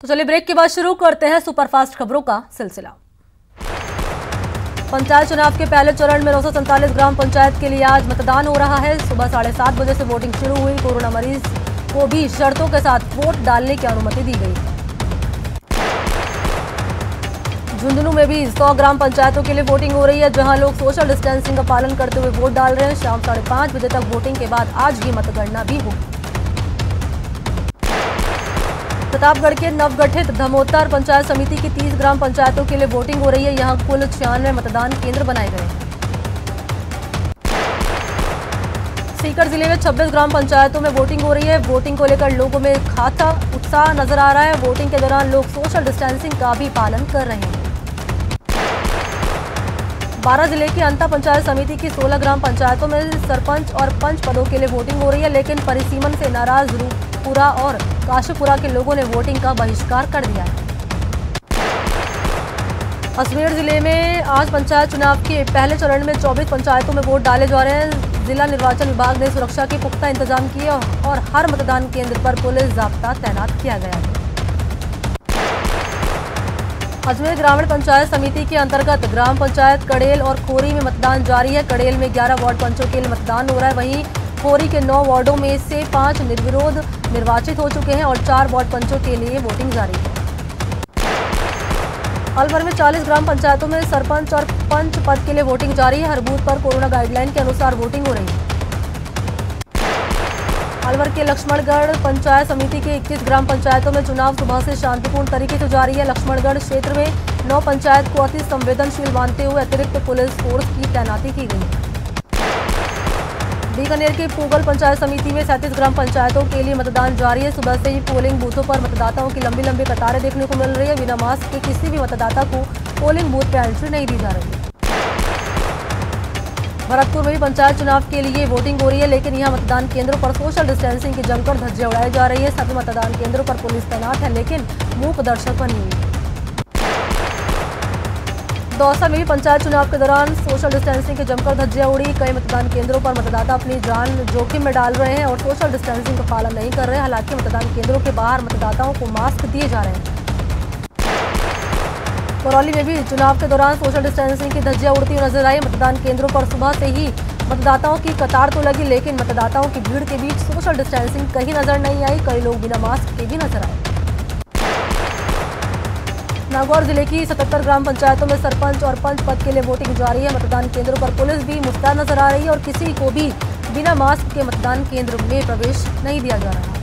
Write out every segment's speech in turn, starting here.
तो चलिए ब्रेक के बाद शुरू करते हैं सुपरफास्ट खबरों का सिलसिला। पंचायत चुनाव के पहले चरण में 947 ग्राम पंचायत के लिए आज मतदान हो रहा है। सुबह 7:30 बजे से वोटिंग शुरू हुई। कोरोना मरीज को भी शर्तों के साथ वोट डालने की अनुमति दी गई। झुंझुनू में भी 100 ग्राम पंचायतों के लिए वोटिंग हो रही है, जहां लोग सोशल डिस्टेंसिंग का पालन करते हुए वोट डाल रहे हैं। शाम 5:30 बजे तक वोटिंग के बाद आज ही मतगणना भी होगी। प्रतापगढ़ के नवगठित धमोतर पंचायत समिति की 30 ग्राम पंचायतों के लिए वोटिंग हो रही है। यहां कुल 96 मतदान केंद्र बनाए गए हैं। सीकर जिले में 26 ग्राम पंचायतों में वोटिंग हो रही है। वोटिंग को लेकर लोगों में खासा उत्साह नजर आ रहा है। वोटिंग के दौरान लोग सोशल डिस्टेंसिंग का भी पालन कर रहे हैं। बारां जिले की अंता पंचायत समिति की 16 ग्राम पंचायतों में सरपंच और पंच पदों के लिए वोटिंग हो रही है, लेकिन परिसीमन से नाराज रूपपुरा और काशीपुरा के लोगों ने वोटिंग का बहिष्कार कर दिया है। अजमेर जिले में आज पंचायत चुनाव के पहले चरण में 24 पंचायतों में वोट डाले जा रहे हैं। जिला निर्वाचन विभाग ने सुरक्षा के पुख्ता इंतजाम किए और हर मतदान केंद्र पर पुलिस जाब्ता तैनात किया गया है। अजमेर ग्रामीण पंचायत समिति के अंतर्गत ग्राम पंचायत कड़ेल और खोरी में मतदान जारी है। कड़ेल में 11 वार्ड पंचों के लिए मतदान हो रहा है, वहीं खोरी के 9 वार्डों में से 5 निर्विरोध निर्वाचित हो चुके हैं और 4 वार्ड पंचों के लिए वोटिंग जारी है। अलवर में 40 ग्राम पंचायतों में सरपंच और पंच पद के लिए वोटिंग जारी है। हर बूथ पर कोरोना गाइडलाइन के अनुसार वोटिंग हो रही है। अलवर के लक्ष्मणगढ़ पंचायत समिति के 21 ग्राम पंचायतों में चुनाव सुबह से शांतिपूर्ण तरीके से जारी है। लक्ष्मणगढ़ क्षेत्र में 9 पंचायत को अति संवेदनशील मानते हुए अतिरिक्त पुलिस फोर्स की तैनाती की गई है। बीकानेर के पूगल पंचायत समिति में 37 ग्राम पंचायतों के लिए मतदान जारी है। सुबह से ही पोलिंग बूथों पर मतदाताओं की लंबी लंबी कतारें देखने को मिल रही है। बिना मास्क के किसी भी मतदाता को पोलिंग बूथ पर एंट्री नहीं दी जा रही है। भरतपुर में भी पंचायत चुनाव के लिए वोटिंग हो रही है, लेकिन यहां मतदान केंद्रों पर सोशल डिस्टेंसिंग की जमकर धज्जियां उड़ाई जा रही है। सभी मतदान केंद्रों पर पुलिस तैनात है, लेकिन मूक दर्शक बनी हुई है। दौसा में भी पंचायत चुनाव के दौरान सोशल डिस्टेंसिंग की जमकर धज्जियां उड़ी। कई मतदान केंद्रों पर मतदाता अपनी जान जोखिम में डाल रहे हैं और सोशल डिस्टेंसिंग का पालन नहीं कर रहे हैं। हालांकि मतदान केंद्रों के बाहर मतदाताओं को मास्क दिए जा रहे हैं। करौली में भी चुनाव के दौरान सोशल डिस्टेंसिंग की धज्जियां उड़ती हुई नजर आई। मतदान केंद्रों पर सुबह से ही मतदाताओं की कतार तो लगी, लेकिन मतदाताओं की भीड़ के बीच सोशल डिस्टेंसिंग कहीं नजर नहीं आई। कई लोग बिना मास्क के भी नजर आए। नागौर जिले की 77 ग्राम पंचायतों में सरपंच और पंच पद के लिए वोटिंग जारी है। मतदान केंद्रों पर पुलिस भी मुस्तैद नजर आ रही है और किसी को भी बिना मास्क के मतदान केंद्र में प्रवेश नहीं दिया जा रहा है।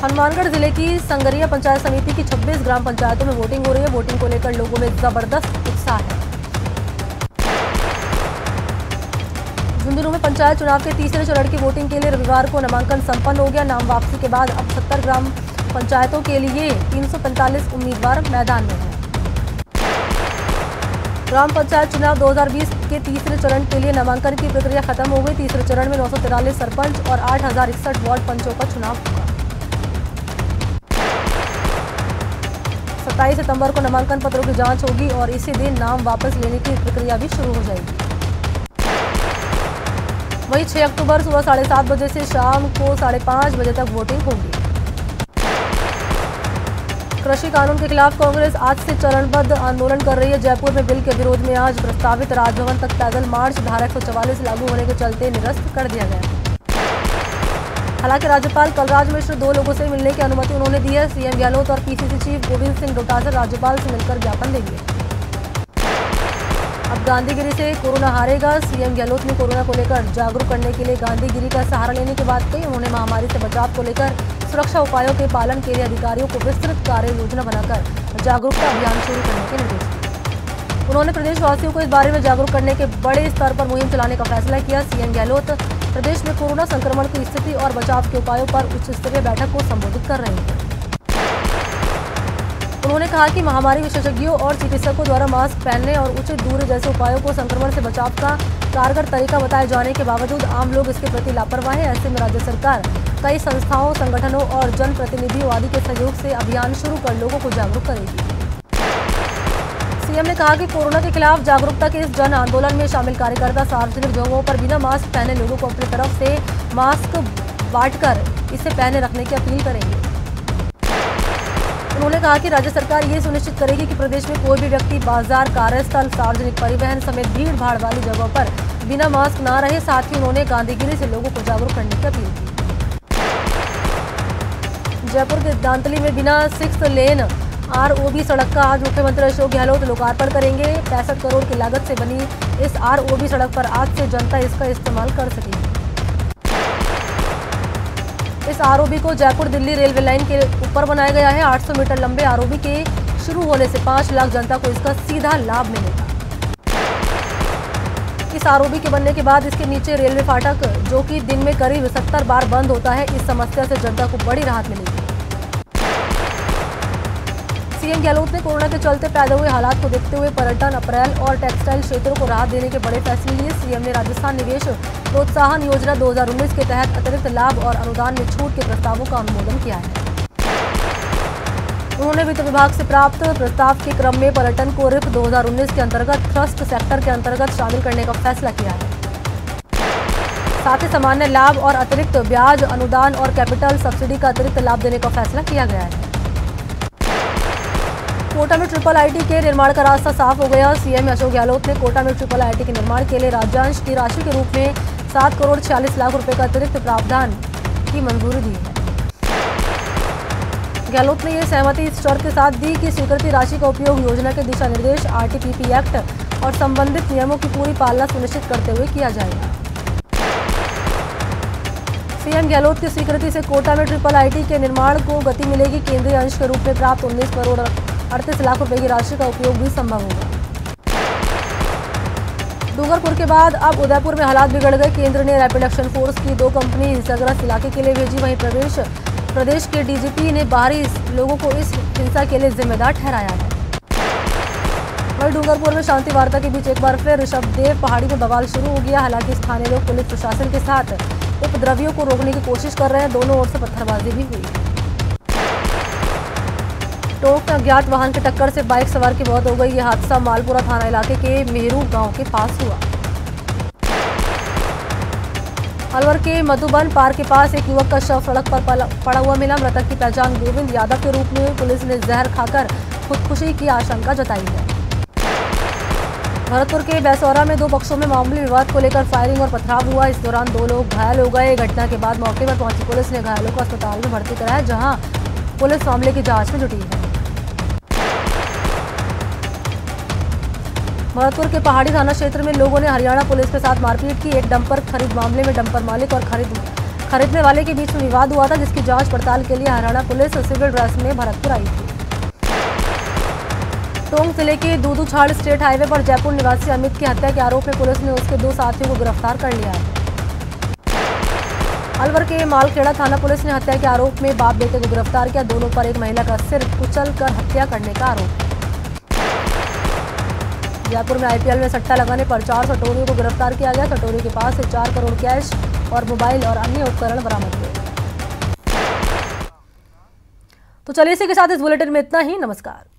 हनुमानगढ़ जिले की संगरिया पंचायत समिति की 26 ग्राम पंचायतों में वोटिंग हो रही है। वोटिंग को लेकर लोगों में जबरदस्त उत्साह है। झुंझुनू में पंचायत चुनाव के तीसरे चरण की वोटिंग के लिए रविवार को नामांकन संपन्न हो गया। नाम वापसी के बाद अब 70 ग्राम पंचायतों के लिए 345 उम्मीदवार मैदान में हैं। ग्राम पंचायत चुनाव 2020 के तीसरे चरण के लिए नामांकन की प्रक्रिया खत्म हो गई। तीसरे चरण में 943 सरपंच और 8061 वार्ड पंचों का चुनाव होगा। 27 सितंबर को नामांकन पत्रों की जांच होगी और इसी दिन नाम वापस लेने की प्रक्रिया भी शुरू हो जाएगी। वहीं 6 अक्टूबर सुबह 7:30 बजे से शाम को 5:30 बजे तक वोटिंग होगी। कृषि कानून के खिलाफ कांग्रेस आज से चरणबद्ध आंदोलन कर रही है। जयपुर में बिल के विरोध में आज प्रस्तावित राजभवन तक पैदल मार्च धारा 144 लागू होने के चलते निरस्त कर दिया गया। हालांकि राज्यपाल कलराज मिश्र 2 लोगों से मिलने की अनुमति उन्होंने दी है। सीएम गहलोत और पीसीसी चीफ गोविंद सिंह डोटासरा राज्यपाल से मिलकर ज्ञापन देंगे। अब गांधीगिरी से कोरोना हारेगा। सीएम गहलोत ने कोरोना को लेकर जागरूक करने के लिए गांधीगिरी का सहारा लेने की बात कही। उन्होंने महामारी से बचाव को लेकर सुरक्षा उपायों के पालन के लिए अधिकारियों को विस्तृत कार्य योजना बनाकर जागरूकता अभियान शुरू करने के निर्देश दिए। उन्होंने प्रदेशवासियों को इस बारे में जागरूक करने के बड़े स्तर पर मुहिम चलाने का फैसला किया। सीएम गहलोत प्रदेश में कोरोना संक्रमण की स्थिति और बचाव के उपायों पर उच्च स्तरीय बैठक को संबोधित कर रहे थे। उन्होंने कहा कि महामारी विशेषज्ञों और चिकित्सकों द्वारा मास्क पहनने और उचित दूरी जैसे उपायों को संक्रमण से बचाव का कारगर तरीका बताए जाने के बावजूद आम लोग इसके प्रति लापरवाह हैं। ऐसे में राज्य सरकार कई संस्थाओं, संगठनों और जनप्रतिनिधियों आदि के सहयोग से अभियान शुरू कर लोगों को जागरूक करेगी। सीएम ने कहा कि कोरोना के खिलाफ जागरूकता के इस जन आंदोलन में शामिल कार्यकर्ता सार्वजनिक जगहों पर बिना मास्क पहने लोगों को अपनी तरफ से मास्क बांटकर इसे पहने रखने की अपील करेंगे। उन्होंने कहा कि राज्य सरकार ये सुनिश्चित करेगी कि प्रदेश में कोई भी व्यक्ति बाजार, कार्यस्थल, सार्वजनिक परिवहन समेत भीड़ भाड़ वाली जगहों पर बिना मास्क न रहे। साथ ही उन्होंने गांधीगिरी से लोगों को जागरूक करने की अपील की। जयपुर के दांतली में बिना 6 लेन ROB सड़क का आज मुख्यमंत्री अशोक गहलोत लोकार्पण करेंगे। 65 करोड़ की लागत से बनी इस ROB सड़क पर आज से जनता इसका इस्तेमाल कर सकेगी। इस ROB को जयपुर दिल्ली रेलवे लाइन के ऊपर बनाया गया है। 800 मीटर लंबे ROB के शुरू होने से 5 लाख जनता को इसका सीधा लाभ मिलेगा। इस ROB के बनने के बाद इसके नीचे रेलवे फाटक, जो कि दिन में करीब 70 बार बंद होता है, इस समस्या से जनता को बड़ी राहत मिलेगी। सीएम गहलोत ने कोरोना के चलते पैदा हुए हालात को देखते हुए पर्यटन, अप्रैल और टेक्सटाइल क्षेत्रों को राहत देने के बड़े फैसले लिए। सीएम ने राजस्थान निवेश प्रोत्साहन योजना 2019 के तहत अतिरिक्त लाभ और अनुदान में छूट के प्रस्तावों का अनुमोदन किया है। उन्होंने वित्त विभाग से प्राप्त प्रस्ताव के क्रम में पर्यटन को RIF 2019 के अंतर्गत ट्रस्ट सेक्टर के अंतर्गत शामिल करने का फैसला किया है। साथ ही सामान्य लाभ और अतिरिक्त ब्याज अनुदान और कैपिटल सब्सिडी का अतिरिक्त लाभ देने का फैसला किया गया है। कोटा में IIIT के निर्माण का रास्ता साफ हो गया। सीएम अशोक गहलोत ने कोटा में IIIT के निर्माण के लिए राज्यांश की राशि के रूप में 7 करोड़ 46 लाख रुपए का अतिरिक्त प्रावधान की मंजूरी दी है। गहलोत ने यह सहमति इस शर्त के साथ दी कि स्वीकृति राशि का उपयोग योजना के दिशा निर्देश, RTPP एक्ट और संबंधित नियमों की पूरी पालना सुनिश्चित करते हुए किया जाएगा। सीएम गहलोत की स्वीकृति से कोटा में IIIT के निर्माण को गति मिलेगी। केंद्रीय अंश के रूप में प्राप्त 19 करोड़ 38 लाख रुपए की राशि का उपयोग भी संभव होगा। डूंगरपुर के बाद अब उदयपुर में हालात बिगड़ गए। केंद्र ने रैपिड एक्शन फोर्स की 2 कंपनी हिंसाग्रस्त इलाके के लिए भेजी। वहीं प्रदेश के DGP ने बाहरी लोगों को इस हिंसा के लिए जिम्मेदार ठहराया है। वहीं डूंगरपुर में शांति वार्ता के बीच एक बार फिर ऋषभदेव पहाड़ी में बवाल शुरू हो गया। हालांकि स्थानीय लोग पुलिस प्रशासन के साथ उपद्रवियों को रोकने की कोशिश कर रहे हैं। दोनों ओर से पत्थरबाजी भी हुई। टोंक में अज्ञात वाहन की टक्कर से बाइक सवार की मौत हो गई। यह हादसा मालपुरा थाना इलाके के मेहरू गांव के पास हुआ। अलवर के मधुबन पार्क के पास एक युवक का शव सड़क पर पड़ा हुआ मिला। मृतक की पहचान गोविंद यादव के रूप में पुलिस ने जहर खाकर खुदकुशी की आशंका जताई है। भरतपुर के बैसौरा में 2 पक्षों में मामूली विवाद को लेकर फायरिंग और पथराव हुआ। इस दौरान 2 लोग घायल हो गए। घटना के बाद मौके पर पहुंची पुलिस ने घायलों को अस्पताल में भर्ती कराया, जहां पुलिस मामले की जांच में जुटी है। भरतपुर के पहाड़ी थाना क्षेत्र में लोगों ने हरियाणा पुलिस के साथ मारपीट की। एक डंपर खरीद मामले में डंपर मालिक और खरीदने वाले के बीच में विवाद हुआ था, जिसकी जांच पड़ताल के लिए हरियाणा पुलिस सिविल ड्रेस में भरतपुर आई थी। टोंक जिले के दूदूछाड़ स्टेट हाईवे पर जयपुर निवासी अमित की हत्या के आरोप में पुलिस ने उसके 2 साथियों को गिरफ्तार कर लिया है। अलवर के मालखेड़ा थाना पुलिस ने हत्या के आरोप में बाप बेटे को गिरफ्तार किया। दोनों पर एक महिला का सिर कुचलकर हत्या करने का आरोप है। जयपुर में IPL में सट्टा लगाने पर 4 सटोरियों को गिरफ्तार किया गया। सटोरियों के पास से 4 करोड़ कैश और मोबाइल और अन्य उपकरण बरामद हुए। तो चलिए इसी के साथ इस बुलेटिन में इतना ही। नमस्कार।